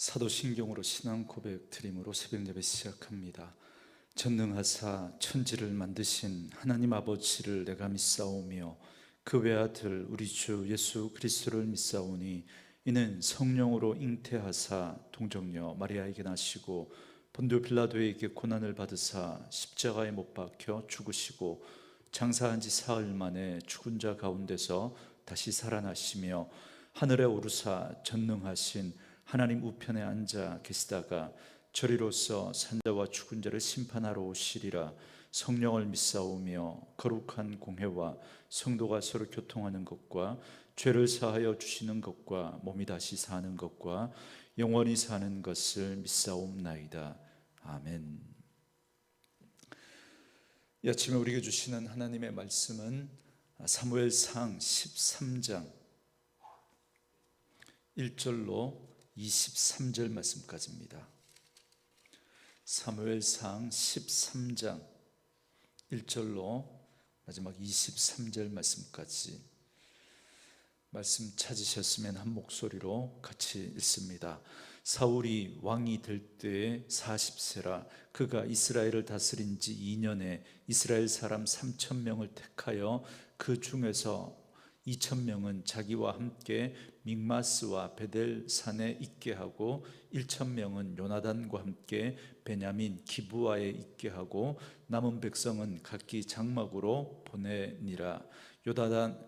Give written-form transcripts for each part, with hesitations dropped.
사도신경으로 신앙 고백 드림으로 새벽예배 시작합니다. 전능하사 천지를 만드신 하나님 아버지를 내가 믿사오며 그 외아들 우리 주 예수 그리스도를 믿사오니 이는 성령으로 잉태하사 동정녀 마리아에게 나시고 본디오 빌라도에게 고난을 받으사 십자가에 못 박혀 죽으시고 장사한 지 사흘 만에 죽은 자 가운데서 다시 살아나시며 하늘에 오르사 전능하신 하나님 우편에 앉아 계시다가 저리로서 산자와 죽은 자를 심판하러 오시리라. 성령을 믿사오며 거룩한 공회와 성도가 서로 교통하는 것과 죄를 사하여 주시는 것과 몸이 다시 사는 것과 영원히 사는 것을 믿사옵나이다. 아멘. 이 아침에 우리에게 주시는 하나님의 말씀은 사무엘상 13장 1절로 23절 말씀까지입니다. 사무엘상 13장 1절로 마지막 23절 말씀까지 말씀 찾으셨으면 한 목소리로 같이 읽습니다. 사울이 왕이 될 때에 40세라 그가 이스라엘을 다스린 지 2년에 이스라엘 사람 3,000명을 택하여 그 중에서 2,000명은 자기와 함께 믹마스와 베델 산에 있게 하고 1,000명은 요나단과 함께 베냐민 기브아에 있게 하고 남은 백성은 각기 장막으로 보내니라.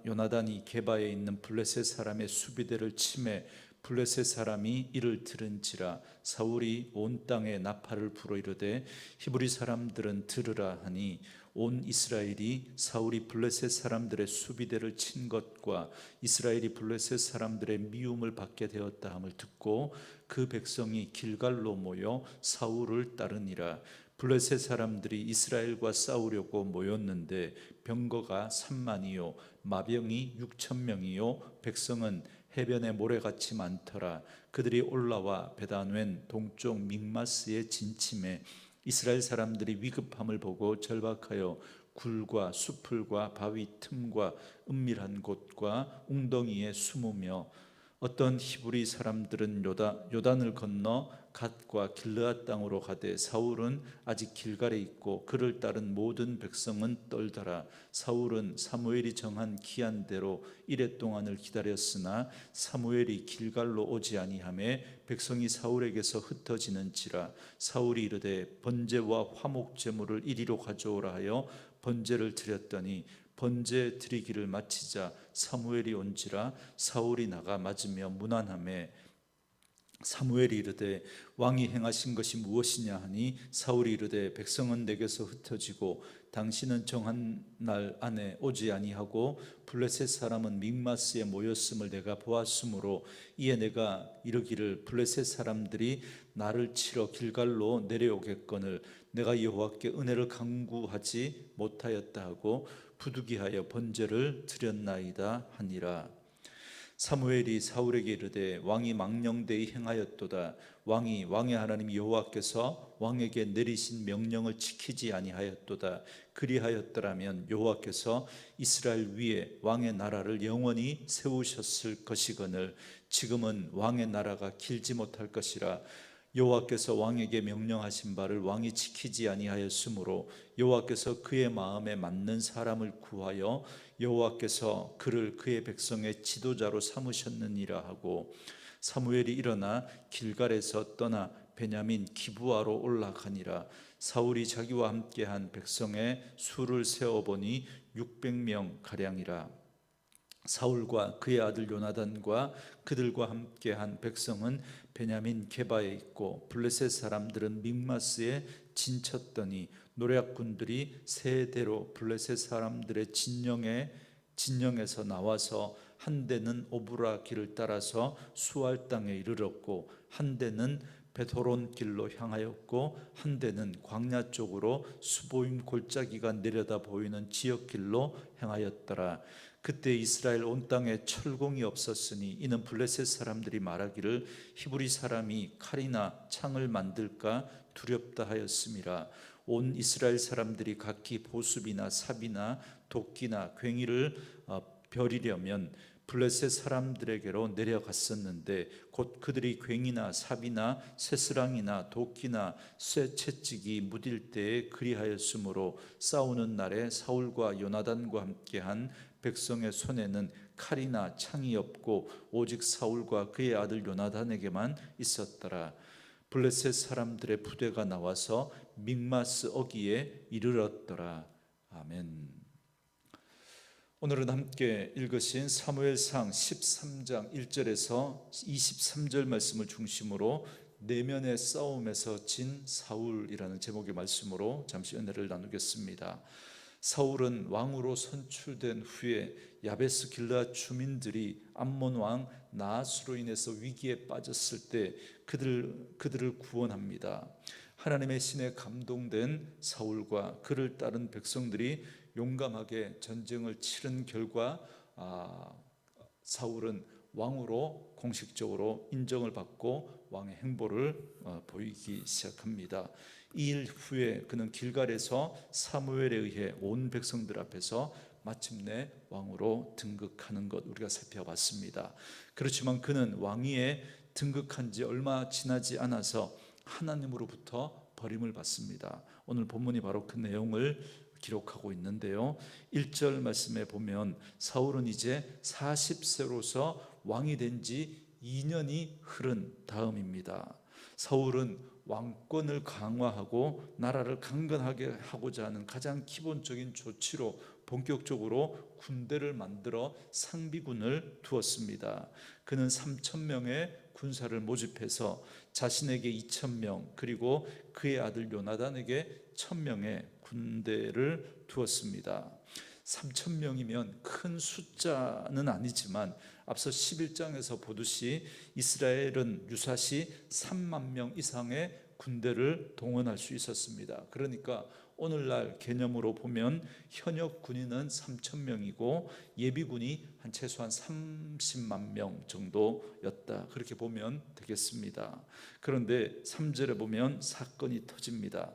요나단이 게바에 있는 블레셋 사람의 수비대를 치매 블레셋 사람이 이를 들은지라 사울이 온 땅에 나팔을 불어 이르되 히브리 사람들은 들으라 하니 온 이스라엘이 사울이 블레셋 사람들의 수비대를 친 것과 이스라엘이 블레셋 사람들의 미움을 받게 되었다 함을 듣고 그 백성이 길갈로 모여 사울을 따르니라. 블레셋 사람들이 이스라엘과 싸우려고 모였는데 병거가 3만이요 마병이 6,000명이요 백성은 해변에 모래같이 많더라. 그들이 올라와 베다웬 동쪽 믹마스에 진침해 이스라엘 사람들이 위급함을 보고 절박하여 굴과 수풀과 바위 틈과 은밀한 곳과 웅덩이에 숨으며 어떤 히브리 사람들은 요단을 건너 갓과 길르앗 땅으로 가되 사울은 아직 길갈에 있고 그를 따른 모든 백성은 떨더라. 사울은 사무엘이 정한 기한대로 이레 동안을 기다렸으나 사무엘이 길갈로 오지 아니하매 백성이 사울에게서 흩어지는지라. 사울이 이르되 번제와 화목 제물을 이리로 가져오라 하여 번제를 드렸더니 번제 드리기를 마치자 사무엘이 온지라. 사울이 나가 맞으며 문안하매 사무엘이 이르되 왕이 행하신 것이 무엇이냐 하니 사울이 이르되 백성은 내게서 흩어지고 당신은 정한 날 안에 오지 아니하고 블레셋 사람은 믹마스에 모였음을 내가 보았으므로 이에 내가 이르기를 블레셋 사람들이 나를 치러 길갈로 내려오겠거늘 내가 여호와께 은혜를 간구하지 못하였다 하고 부득이하여 번제를 드렸나이다 하니라. 사무엘이 사울에게 이르되 왕이 망령되이 행하였도다. 왕의 하나님 여호와께서 왕에게 내리신 명령을 지키지 아니하였도다. 그리하였더라면 여호와께서 이스라엘 위에 왕의 나라를 영원히 세우셨을 것이거늘 지금은 왕의 나라가 길지 못할 것이라. 여호와께서 왕에게 명령하신 바를 왕이 지키지 아니하였으므로 여호와께서 그의 마음에 맞는 사람을 구하여 여호와께서 그를 그의 백성의 지도자로 삼으셨느니라 하고 사무엘이 일어나 길갈에서 떠나 베냐민 기브아로 올라가니라. 사울이 자기와 함께한 백성의 수를 세어보니 600명 가량이라. 사울과 그의 아들 요나단과 그들과 함께한 백성은 베냐민 게바에 있고 블레셋 사람들은 믹마스에 진쳤더니 노략군들이 세대로 블레셋 사람들의 진영에서 나와서 한 대는 오브라 길을 따라서 수알 땅에 이르렀고 한 대는 베토론 길로 향하였고 한 대는 광야 쪽으로 수보임 골짜기가 내려다 보이는 지역 길로 향하였더라. 그때 이스라엘 온 땅에 철공이 없었으니 이는 블레셋 사람들이 말하기를 히브리 사람이 칼이나 창을 만들까 두렵다 하였음이라. 온 이스라엘 사람들이 각기 보습이나 삽이나 도끼나 괭이를 벼리려면 블레셋 사람들에게로 내려갔었는데 곧 그들이 괭이나 삽이나 쇠스랑이나 도끼나 쇠채찍이 무딜 때에 그리하였으므로 싸우는 날에 사울과 요나단과 함께한 백성의 손에는 칼이나 창이 없고 오직 사울과 그의 아들 요나단에게만 있었더라. 블레셋 사람들의 부대가 나와서 믹마스 어기에 이르렀더라. 아멘. 오늘은 함께 읽으신 사무엘상 13장 1절에서 23절 말씀을 중심으로 내면의 싸움에서 진 사울이라는 제목의 말씀으로 잠시 은혜를 나누겠습니다. 사울은 왕으로 선출된 후에 야베스 길르앗 주민들이 암몬 왕 나하스로 인해서 위기에 빠졌을 때 그들을 구원합니다. 하나님의 신에 감동된 사울과 그를 따른 백성들이 용감하게 전쟁을 치른 결과 사울은 왕으로 공식적으로 인정을 받고 왕의 행보를 보이기 시작합니다. 이 일 후에 그는 길갈에서 사무엘에 의해 온 백성들 앞에서 마침내 왕으로 등극하는 것 우리가 살펴봤습니다. 그렇지만 그는 왕위에 등극한 지 얼마 지나지 않아서 하나님으로부터 버림을 받습니다. 오늘 본문이 바로 그 내용을 기록하고 있는데요. 1절 말씀에 보면 사울은 이제 40세로서 왕이 된 지 2년이 흐른 다음입니다. 사울은 왕권을 강화하고 나라를 강건하게 하고자 하는 가장 기본적인 조치로 본격적으로 군대를 만들어 상비군을 두었습니다. 그는 3,000명의 군사를 모집해서 자신에게 2,000명 그리고 그의 아들 요나단에게 1,000명의 군대를 두었습니다. 3,000명이면 큰 숫자는 아니지만 앞서 11장에서 보듯이 이스라엘은 유사시 3만 명 이상의 군대를 동원할 수 있었습니다. 그러니까 오늘날 개념으로 보면 현역 군인은 3,000명이고 예비군이 최소한 30만 명 정도였다. 그렇게 보면 되겠습니다. 그런데 3절에 보면 사건이 터집니다.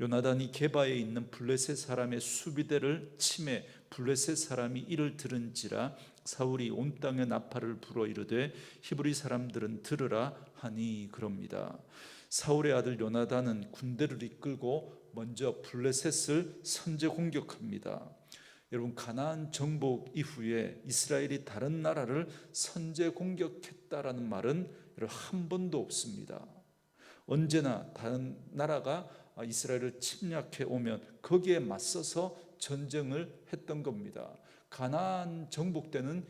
요나단이 게바에 있는 블레셋 사람의 수비대를 치매 블레셋 사람이 이를 들은지라 사울이 온 땅에 나팔을 불어 이르되 히브리 사람들은 들으라 하니 그럽니다. 사울의 아들 요나단은 군대를 이끌고 먼저 블레셋을 선제 공격합니다. 여러분, 가나안 정복 이후에 이스라엘이 다른 나라를 선제 공격했다라는 말은 한 번도 없습니다. 언제나 다른 나라가 이스라엘을 침략해 오면 거기에 맞서서 전쟁을 했던 겁니다. 가나안 정복 때는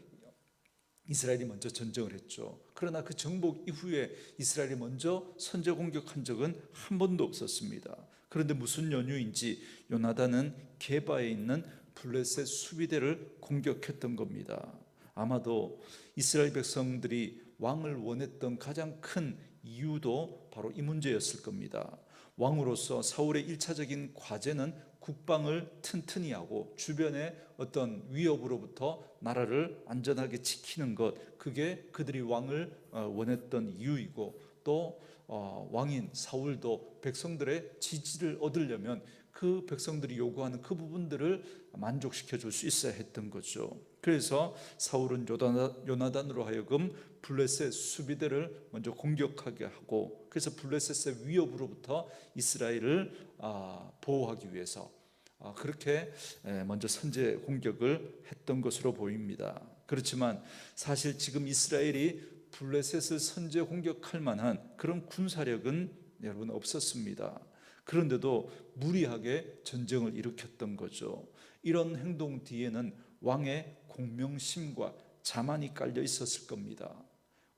이스라엘이 먼저 전쟁을 했죠. 그러나 그 정복 이후에 이스라엘이 먼저 선제 공격한 적은 한 번도 없었습니다. 그런데 무슨 연유인지 요나단은 게바에 있는 블레셋 수비대를 공격했던 겁니다. 아마도 이스라엘 백성들이 왕을 원했던 가장 큰 이유도 바로 이 문제였을 겁니다. 왕으로서 사울의 1차적인 과제는 국방을 튼튼히 하고 주변의 어떤 위협으로부터 나라를 안전하게 지키는 것, 그게 그들이 왕을 원했던 이유이고, 또 왕인 사울도 백성들의 지지를 얻으려면 그 백성들이 요구하는 그 부분들을 만족시켜 줄 수 있어야 했던 거죠. 그래서 사울은 요나단으로 하여금 블레셋 수비대를 먼저 공격하게 하고, 그래서 블레셋의 위협으로부터 이스라엘을 보호하기 위해서 그렇게 먼저 선제 공격을 했던 것으로 보입니다. 그렇지만 사실 지금 이스라엘이 블레셋을 선제 공격할 만한 그런 군사력은 여러분 없었습니다. 그런데도 무리하게 전쟁을 일으켰던 거죠. 이런 행동 뒤에는 왕의 공명심과 자만이 깔려 있었을 겁니다.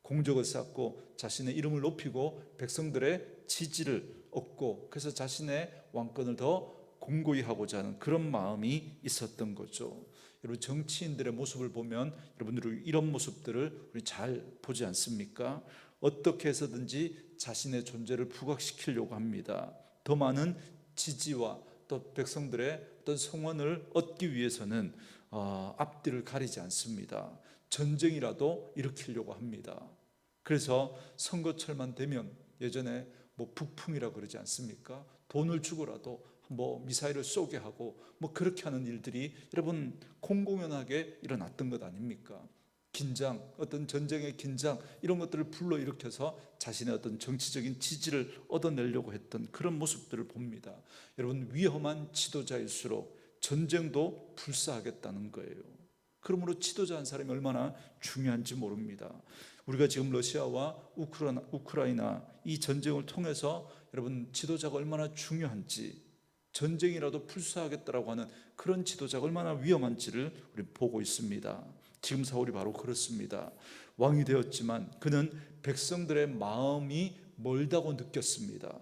공적을 쌓고 자신의 이름을 높이고 백성들의 지지를 얻고, 그래서 자신의 왕권을 더 공고히 하고자 하는 그런 마음이 있었던 거죠. 여러분, 정치인들의 모습을 보면 여러분들이 이런 모습들을 우리 잘 보지 않습니까? 어떻게 해서든지 자신의 존재를 부각시키려고 합니다. 더 많은 지지와 또 백성들의 어떤 성원을 얻기 위해서는 앞뒤를 가리지 않습니다. 전쟁이라도 일으키려고 합니다. 그래서 선거철만 되면 예전에 북풍이라고 그러지 않습니까? 돈을 주고라도 뭐 미사일을 쏘게 하고 뭐 그렇게 하는 일들이 여러분 공공연하게 일어났던 것 아닙니까? 긴장, 어떤 전쟁의 긴장 이런 것들을 불러일으켜서 자신의 어떤 정치적인 지지를 얻어내려고 했던 그런 모습들을 봅니다. 여러분 위험한 지도자일수록 전쟁도 불사하겠다는 거예요. 그러므로 지도자 한 사람이 얼마나 중요한지 모릅니다. 우리가 지금 러시아와 우크라이나 이 전쟁을 통해서 여러분 지도자가 얼마나 중요한지, 전쟁이라도 불사하겠다라고 하는 그런 지도자가 얼마나 위험한지를 우리 보고 있습니다. 지금 사울이 바로 그렇습니다. 왕이 되었지만 그는 백성들의 마음이 멀다고 느꼈습니다.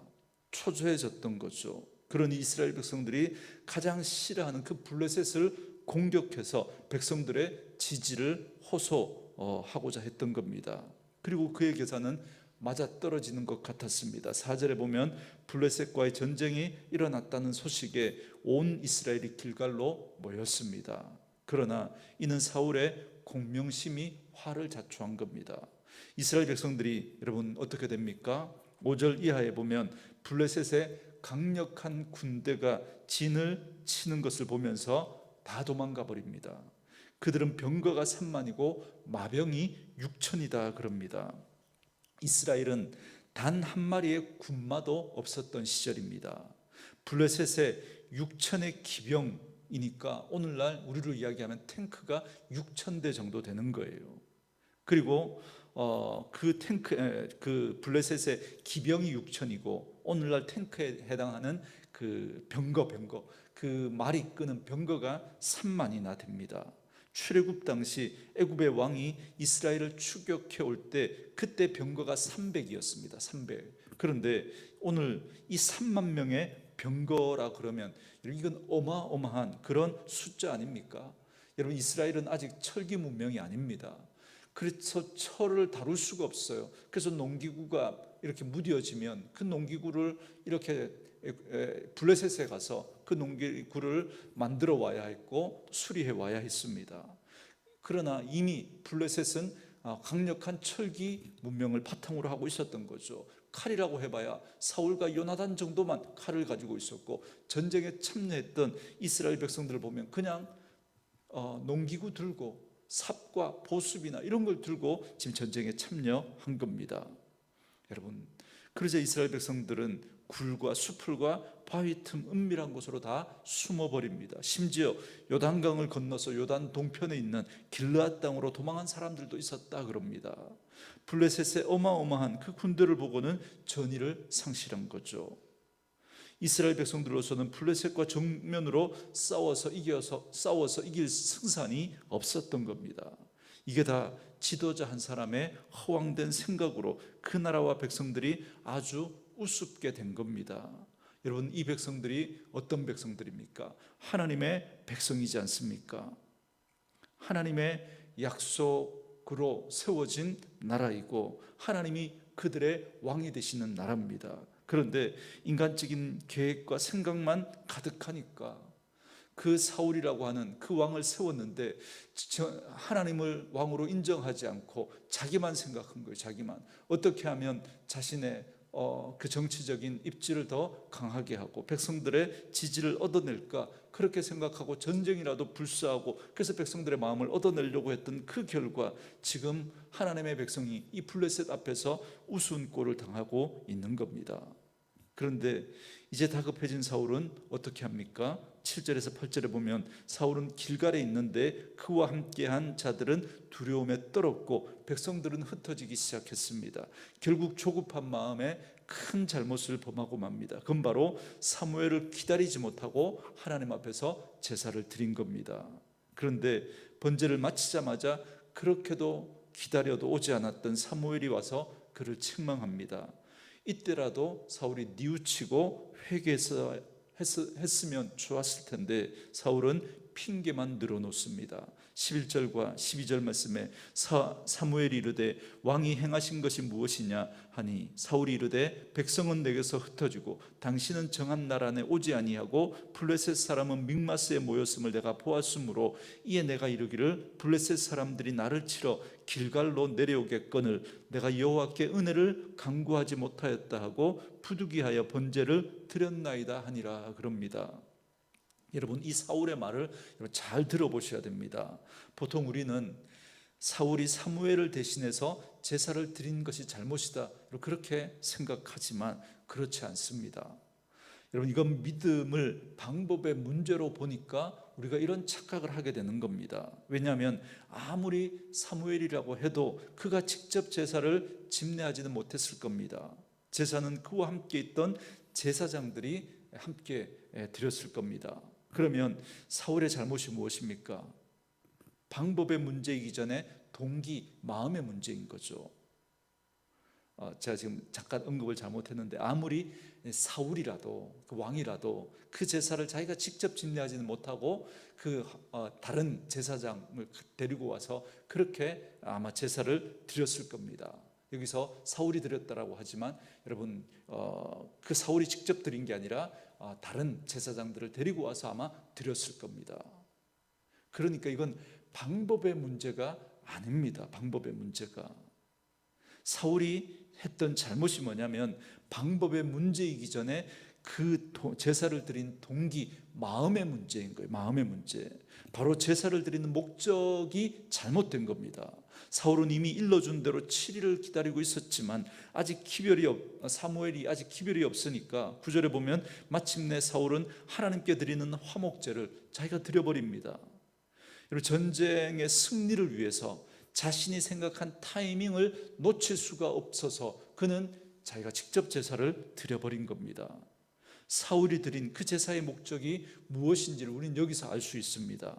초조해졌던 거죠. 그러니 이스라엘 백성들이 가장 싫어하는 그 블레셋을 공격해서 백성들의 지지를 호소하고자 했던 겁니다. 그리고 그의 계산은 맞아떨어지는 것 같았습니다. 4절에 보면 블레셋과의 전쟁이 일어났다는 소식에 온 이스라엘이 길갈로 모였습니다. 그러나 이는 사울의 공명심이 화를 자초한 겁니다. 이스라엘 백성들이 여러분 어떻게 됩니까? 5절 이하에 보면 블레셋의 강력한 군대가 진을 치는 것을 보면서 다 도망가 버립니다. 그들은 병거가 3만이고 마병이 6천이다 그럽니다. 이스라엘은 단 한 마리의 군마도 없었던 시절입니다. 블레셋의 6천의 기병이니까 오늘날 우리로 이야기하면 탱크가 6,000대 정도 되는 거예요. 그리고 그 블레셋의 기병이 6천이고 오늘날 탱크에 해당하는 그 병거 그 말이 끄는 병거가 3만이나 됩니다. 출애굽 당시 애굽의 왕이 이스라엘을 추격해 올 때 그때 병거가 300이었습니다. 300. 그런데 오늘 이 3만 명의 병거라 그러면 이건 어마어마한 그런 숫자 아닙니까? 여러분 이스라엘은 아직 철기 문명이 아닙니다. 그래서 철을 다룰 수가 없어요. 그래서 농기구가 이렇게 무뎌지면 그 농기구를 이렇게 블레셋에 가서 그 농기구를 만들어 와야 했고 수리해 와야 했습니다. 그러나 이미 블레셋은 강력한 철기 문명을 바탕으로 하고 있었던 거죠. 칼이라고 해봐야 사울과 요나단 정도만 칼을 가지고 있었고 전쟁에 참여했던 이스라엘 백성들을 보면 그냥 농기구 들고 삽과 보습이나 이런 걸 들고 지금 전쟁에 참여한 겁니다. 여러분, 그러자 이스라엘 백성들은 굴과 수풀과 바위 틈 은밀한 곳으로 다 숨어버립니다. 심지어 요단강을 건너서 요단 동편에 있는 길르앗 땅으로 도망한 사람들도 있었다 그럽니다. 블레셋의 어마어마한 그 군대를 보고는 전의를 상실한 거죠. 이스라엘 백성들로서는 블레셋과 정면으로 싸워서 이길 승산이 없었던 겁니다. 이게 다 지도자 한 사람의 허황된 생각으로 그 나라와 백성들이 아주 우습게 된 겁니다. 여러분 이 백성들이 어떤 백성들입니까? 하나님의 백성이지 않습니까? 하나님의 약속으로 세워진 나라이고 하나님이 그들의 왕이 되시는 나라입니다. 그런데 인간적인 계획과 생각만 가득하니까 그 사울이라고 하는 그 왕을 세웠는데 하나님을 왕으로 인정하지 않고 자기만 생각한 거예요. 자기만 어떻게 하면 자신의 그 정치적인 입지를 더 강하게 하고 백성들의 지지를 얻어낼까 그렇게 생각하고 전쟁이라도 불사하고 그래서 백성들의 마음을 얻어내려고 했던 그 결과 지금 하나님의 백성이 이 블레셋 앞에서 우스운 꼴을 당하고 있는 겁니다. 그런데 이제 다급해진 사울은 어떻게 합니까? 7절에서 8절에 보면 사울은 길갈에 있는데 그와 함께한 자들은 두려움에 떨었고 백성들은 흩어지기 시작했습니다. 결국 조급한 마음에 큰 잘못을 범하고 맙니다. 그건 바로 사무엘을 기다리지 못하고 하나님 앞에서 제사를 드린 겁니다. 그런데 번제를 마치자마자 그렇게도 기다려도 오지 않았던 사무엘이 와서 그를 책망합니다. 이때라도 사울이 뉘우치고 회개했으면 좋았을 텐데 사울은 핑계만 늘어놓습니다. 11절과 12절 말씀에 사무엘이 이르되 왕이 행하신 것이 무엇이냐 하니 사울이 이르되 백성은 내게서 흩어지고 당신은 정한 날 안에 오지 아니하고 블레셋 사람은 믹마스에 모였음을 내가 보았으므로 이에 내가 이르기를 블레셋 사람들이 나를 치러 길갈로 내려오겠거늘 내가 여호와께 은혜를 간구하지 못하였다 하고 부득이하여 번제를 드렸나이다 하니라 그럽니다. 여러분, 이 사울의 말을 잘 들어보셔야 됩니다. 보통 우리는 사울이 사무엘을 대신해서 제사를 드린 것이 잘못이다 그렇게 생각하지만 그렇지 않습니다. 여러분, 이건 믿음을 방법의 문제로 보니까 우리가 이런 착각을 하게 되는 겁니다. 왜냐하면 아무리 사무엘이라고 해도 그가 직접 제사를 집례하지는 못했을 겁니다. 제사는 그와 함께 있던 제사장들이 함께 드렸을 겁니다. 그러면 사울의 잘못이 무엇입니까? 방법의 문제이기 전에 동기, 마음의 문제인 거죠. 제가 지금 잠깐 언급을 잘못했는데 아무리 사울이라도 그 왕이라도 그 제사를 자기가 직접 집례하지는 못하고 그 다른 제사장을 데리고 와서 그렇게 아마 제사를 드렸을 겁니다. 여기서 사울이 드렸다라고 하지만 여러분, 그 사울이 직접 드린 게 아니라 다른 제사장들을 데리고 와서 아마 드렸을 겁니다. 그러니까 이건 방법의 문제가 아닙니다. 방법의 문제가. 사울이 했던 잘못이 뭐냐면 방법의 문제이기 전에 그 제사를 드린 동기, 마음의 문제인 거예요. 마음의 문제. 바로 제사를 드리는 목적이 잘못된 겁니다. 사울은 이미 일러준 대로 7일을 기다리고 있었지만 사무엘이 아직 기별이 없으니까 9절에 보면 마침내 사울은 하나님께 드리는 화목제를 자기가 드려버립니다. 여러분, 전쟁의 승리를 위해서 자신이 생각한 타이밍을 놓칠 수가 없어서 그는 자기가 직접 제사를 드려버린 겁니다. 사울이 드린 그 제사의 목적이 무엇인지를 우리는 여기서 알 수 있습니다.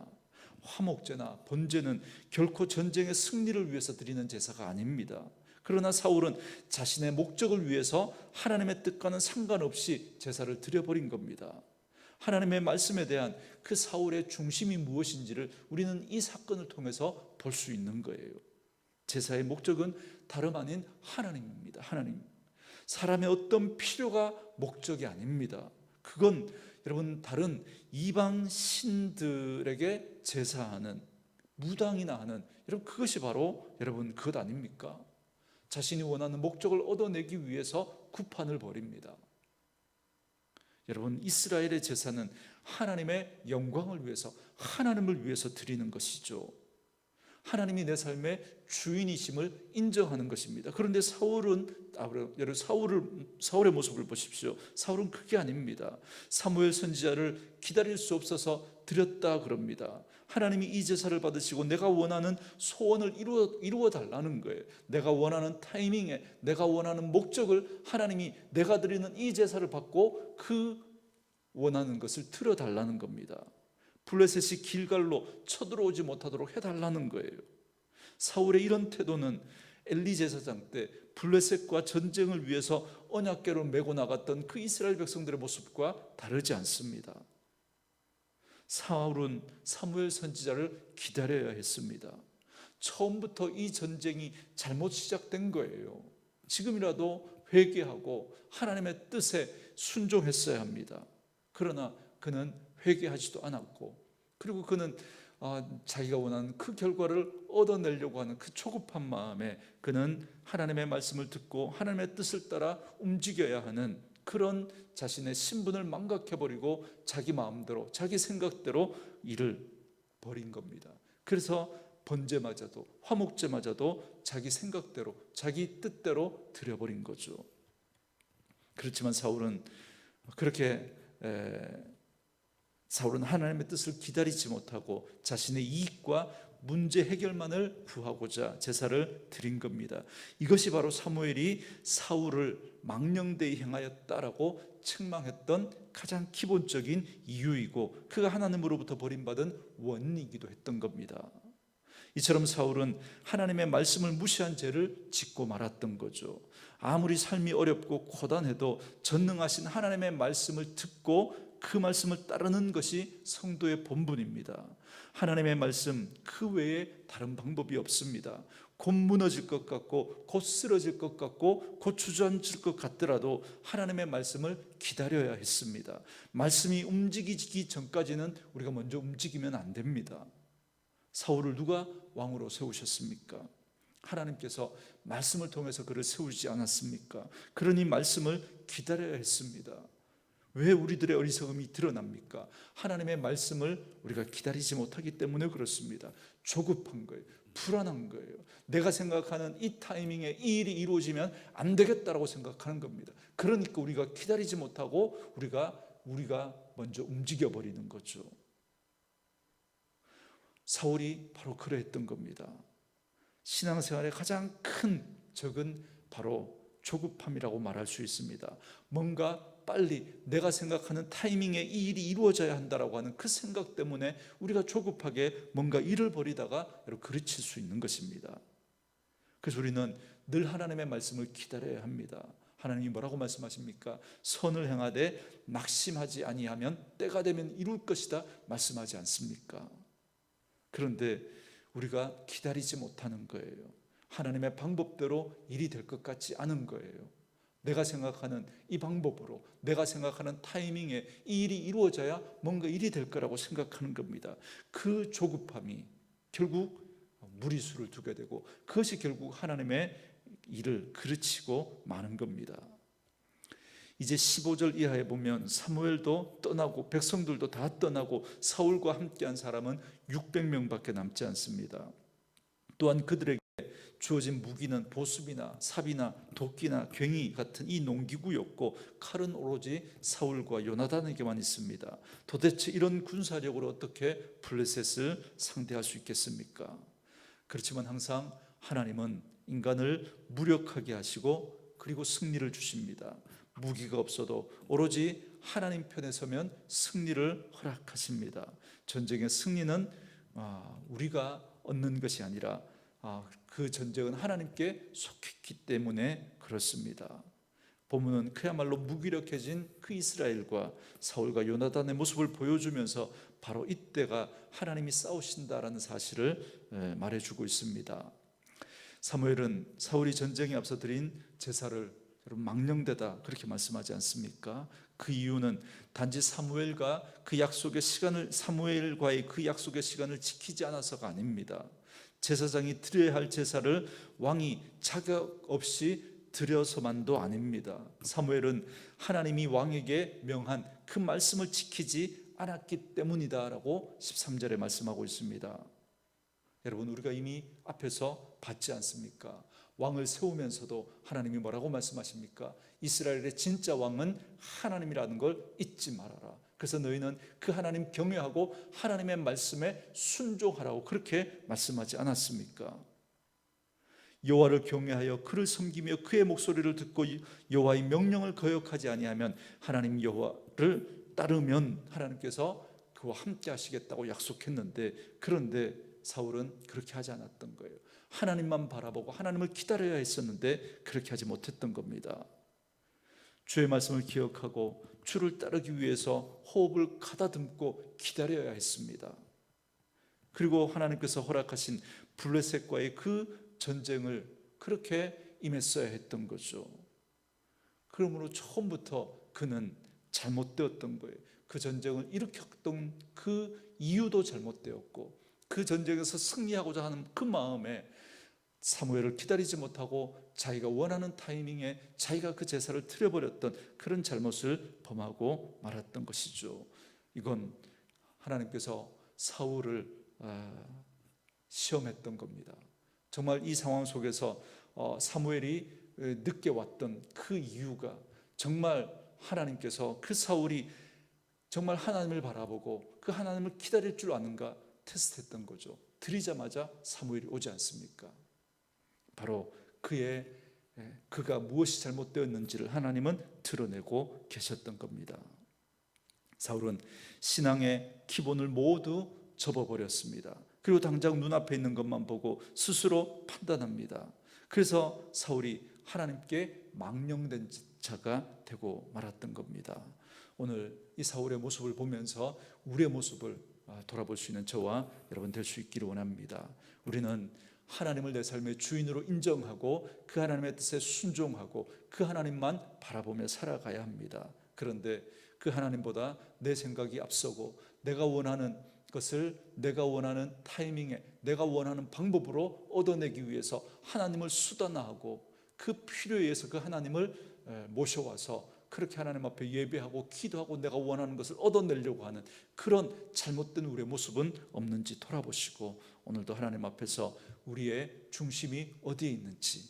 화목제나 번제는 결코 전쟁의 승리를 위해서 드리는 제사가 아닙니다. 그러나 사울은 자신의 목적을 위해서 하나님의 뜻과는 상관없이 제사를 드려버린 겁니다. 하나님의 말씀에 대한 그 사울의 중심이 무엇인지를 우리는 이 사건을 통해서 볼 수 있는 거예요. 제사의 목적은 다름 아닌 하나님입니다. 하나님. 사람의 어떤 필요가 목적이 아닙니다. 그건 여러분, 다른 이방 신들에게 제사하는, 무당이나 하는, 여러분, 그것이 바로 여러분 그것 아닙니까? 자신이 원하는 목적을 얻어내기 위해서 구판을 벌입니다. 여러분, 이스라엘의 제사는 하나님의 영광을 위해서, 하나님을 위해서 드리는 것이죠. 하나님이 내 삶의 주인이심을 인정하는 것입니다. 그런데 사울의 모습을 보십시오. 사울은 그게 아닙니다. 사무엘 선지자를 기다릴 수 없어서 드렸다 그럽니다. 하나님이 이 제사를 받으시고 내가 원하는 소원을 이루어 달라는 거예요. 내가 원하는 타이밍에 내가 원하는 목적을 하나님이 내가 드리는 이 제사를 받고 그 원하는 것을 틀어달라는 겁니다. 블레셋이 길갈로 쳐들어오지 못하도록 해달라는 거예요. 사울의 이런 태도는 엘리 제사장 때 블레셋과 전쟁을 위해서 언약궤를 메고 나갔던 그 이스라엘 백성들의 모습과 다르지 않습니다. 사울은 사무엘 선지자를 기다려야 했습니다. 처음부터 이 전쟁이 잘못 시작된 거예요. 지금이라도 회개하고 하나님의 뜻에 순종했어야 합니다. 그러나 그는 회개하지도 않았고, 그리고 그는 자기가 원하는 그 결과를 얻어내려고 하는 그 초급한 마음에 그는 하나님의 말씀을 듣고 하나님의 뜻을 따라 움직여야 하는 그런 자신의 신분을 망각해버리고 자기 마음대로 자기 생각대로 일을 벌인 겁니다. 그래서 번제마저도 화목제마저도 자기 생각대로 자기 뜻대로 드려버린 거죠. 그렇지만 사울은 하나님의 뜻을 기다리지 못하고 자신의 이익과 문제 해결만을 구하고자 제사를 드린 겁니다. 이것이 바로 사무엘이 사울을 망령되이 행하였다라고 책망했던 가장 기본적인 이유이고 그가 하나님으로부터 버림받은 원인이기도 했던 겁니다. 이처럼 사울은 하나님의 말씀을 무시한 죄를 짓고 말았던 거죠. 아무리 삶이 어렵고 고단해도 전능하신 하나님의 말씀을 듣고 그 말씀을 따르는 것이 성도의 본분입니다. 하나님의 말씀 그 외에 다른 방법이 없습니다. 곧 무너질 것 같고 곧 쓰러질 것 같고 곧 주저앉을 것 같더라도 하나님의 말씀을 기다려야 했습니다. 말씀이 움직이기 전까지는 우리가 먼저 움직이면 안 됩니다. 사울을 누가 왕으로 세우셨습니까? 하나님께서 말씀을 통해서 그를 세우지 않았습니까? 그러니 말씀을 기다려야 했습니다. 왜 우리들의 어리석음이 드러납니까? 하나님의 말씀을 우리가 기다리지 못하기 때문에 그렇습니다. 조급한 거예요. 불안한 거예요. 내가 생각하는 이 타이밍에 이 일이 이루어지면 안 되겠다라고 생각하는 겁니다. 그러니까 우리가 기다리지 못하고 우리가 먼저 움직여 버리는 거죠. 사울이 바로 그러했던 겁니다. 신앙생활의 가장 큰 적은 바로 조급함이라고 말할 수 있습니다. 뭔가 빨리 내가 생각하는 타이밍에 이 일이 이루어져야 한다라고 하는 그 생각 때문에 우리가 조급하게 뭔가 일을 벌이다가 그르칠 수 있는 것입니다. 그래서 우리는 늘 하나님의 말씀을 기다려야 합니다. 하나님이 뭐라고 말씀하십니까? 선을 행하되 낙심하지 아니하면 때가 되면 이룰 것이다 말씀하지 않습니까? 그런데 우리가 기다리지 못하는 거예요. 하나님의 방법대로 일이 될 것 같지 않은 거예요. 내가 생각하는 이 방법으로, 내가 생각하는 타이밍에 이 일이 이루어져야 뭔가 일이 될 거라고 생각하는 겁니다. 그 조급함이 결국 무리수를 두게 되고 그것이 결국 하나님의 일을 그르치고 마는 겁니다. 이제 15절 이하에 보면 사무엘도 떠나고 백성들도 다 떠나고 사울과 함께한 사람은 600명밖에 남지 않습니다. 또한 그들에게 주어진 무기는 보습이나 삽이나 도끼나 괭이 같은 이 농기구였고 칼은 오로지 사울과 요나단에게만 있습니다. 도대체 이런 군사력으로 어떻게 블레셋을 상대할 수 있겠습니까? 그렇지만 항상 하나님은 인간을 무력하게 하시고 그리고 승리를 주십니다. 무기가 없어도 오로지 하나님 편에 서면 승리를 허락하십니다. 전쟁의 승리는 우리가 얻는 것이 아니라 그 전쟁은 하나님께 속했기 때문에 그렇습니다. 본문은 그야말로 무기력해진 그 이스라엘과 사울과 요나단의 모습을 보여주면서 바로 이때가 하나님이 싸우신다라는 사실을 말해주고 있습니다. 사무엘은 사울이 전쟁에 앞서 드린 제사를 망령되다 그렇게 말씀하지 않습니까? 그 이유는 단지 사무엘과의 그 약속의 시간을 지키지 않아서가 아닙니다. 제사장이 드려야 할 제사를 왕이 자격 없이 드려서만도 아닙니다. 사무엘은 하나님이 왕에게 명한 그 말씀을 지키지 않았기 때문이다라고 13절에 말씀하고 있습니다. 여러분, 우리가 이미 앞에서 봤지 않습니까? 왕을 세우면서도 하나님이 뭐라고 말씀하십니까? 이스라엘의 진짜 왕은 하나님이라는 걸 잊지 말아라. 그래서 너희는 그 하나님 경외하고 하나님의 말씀에 순종하라고 그렇게 말씀하지 않았습니까? 여호와를 경외하여 그를 섬기며 그의 목소리를 듣고 여호와의 명령을 거역하지 아니하면 하나님 여호와를 따르면 하나님께서 그와 함께 하시겠다고 약속했는데, 그런데 사울은 그렇게 하지 않았던 거예요. 하나님만 바라보고 하나님을 기다려야 했었는데 그렇게 하지 못했던 겁니다. 주의 말씀을 기억하고 주를 따르기 위해서 호흡을 가다듬고 기다려야 했습니다. 그리고 하나님께서 허락하신 블레셋과의 그 전쟁을 그렇게 임했어야 했던 거죠. 그러므로 처음부터 그는 잘못되었던 거예요. 그 전쟁을 일으켰던 그 이유도 잘못되었고, 그 전쟁에서 승리하고자 하는 그 마음에 사무엘을 기다리지 못하고 자기가 원하는 타이밍에 자기가 그 제사를 드려버렸던 그런 잘못을 범하고 말았던 것이죠. 이건 하나님께서 사울을 시험했던 겁니다. 정말 이 상황 속에서 사무엘이 늦게 왔던 그 이유가 정말 하나님께서 그 사울이 정말 하나님을 바라보고 그 하나님을 기다릴 줄 아는가 테스트했던 거죠. 드리자마자 사무엘이 오지 않습니까? 바로 그가 무엇이 잘못되었는지를 하나님은 드러내고 계셨던 겁니다. 사울은 신앙의 기본을 모두 접어버렸습니다. 그리고 당장 눈앞에 있는 것만 보고 스스로 판단합니다. 그래서 사울이 하나님께 망령된 자가 되고 말았던 겁니다. 오늘 이 사울의 모습을 보면서 우리의 모습을 돌아볼 수 있는 저와 여러분 될 수 있기를 원합니다. 우리는 하나님을 내 삶의 주인으로 인정하고 그 하나님의 뜻에 순종하고 그 하나님만 바라보며 살아가야 합니다. 그런데 그 하나님보다 내 생각이 앞서고 내가 원하는 것을 내가 원하는 타이밍에 내가 원하는 방법으로 얻어내기 위해서 하나님을 수단화하고 그 필요에 의해서 그 하나님을 모셔와서 그렇게 하나님 앞에 예배하고 기도하고 내가 원하는 것을 얻어내려고 하는 그런 잘못된 우리의 모습은 없는지 돌아보시고 오늘도 하나님 앞에서 우리의 중심이 어디에 있는지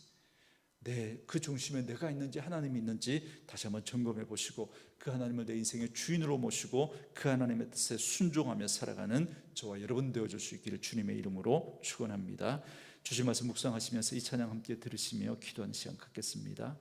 그 중심에 내가 있는지 하나님이 있는지 다시 한번 점검해 보시고 그 하나님을 내 인생의 주인으로 모시고 그 하나님의 뜻에 순종하며 살아가는 저와 여러분 되어줄 수 있기를 주님의 이름으로 축원합니다. 주신 말씀 묵상하시면서 이 찬양 함께 들으시며 기도하는 시간 갖겠습니다.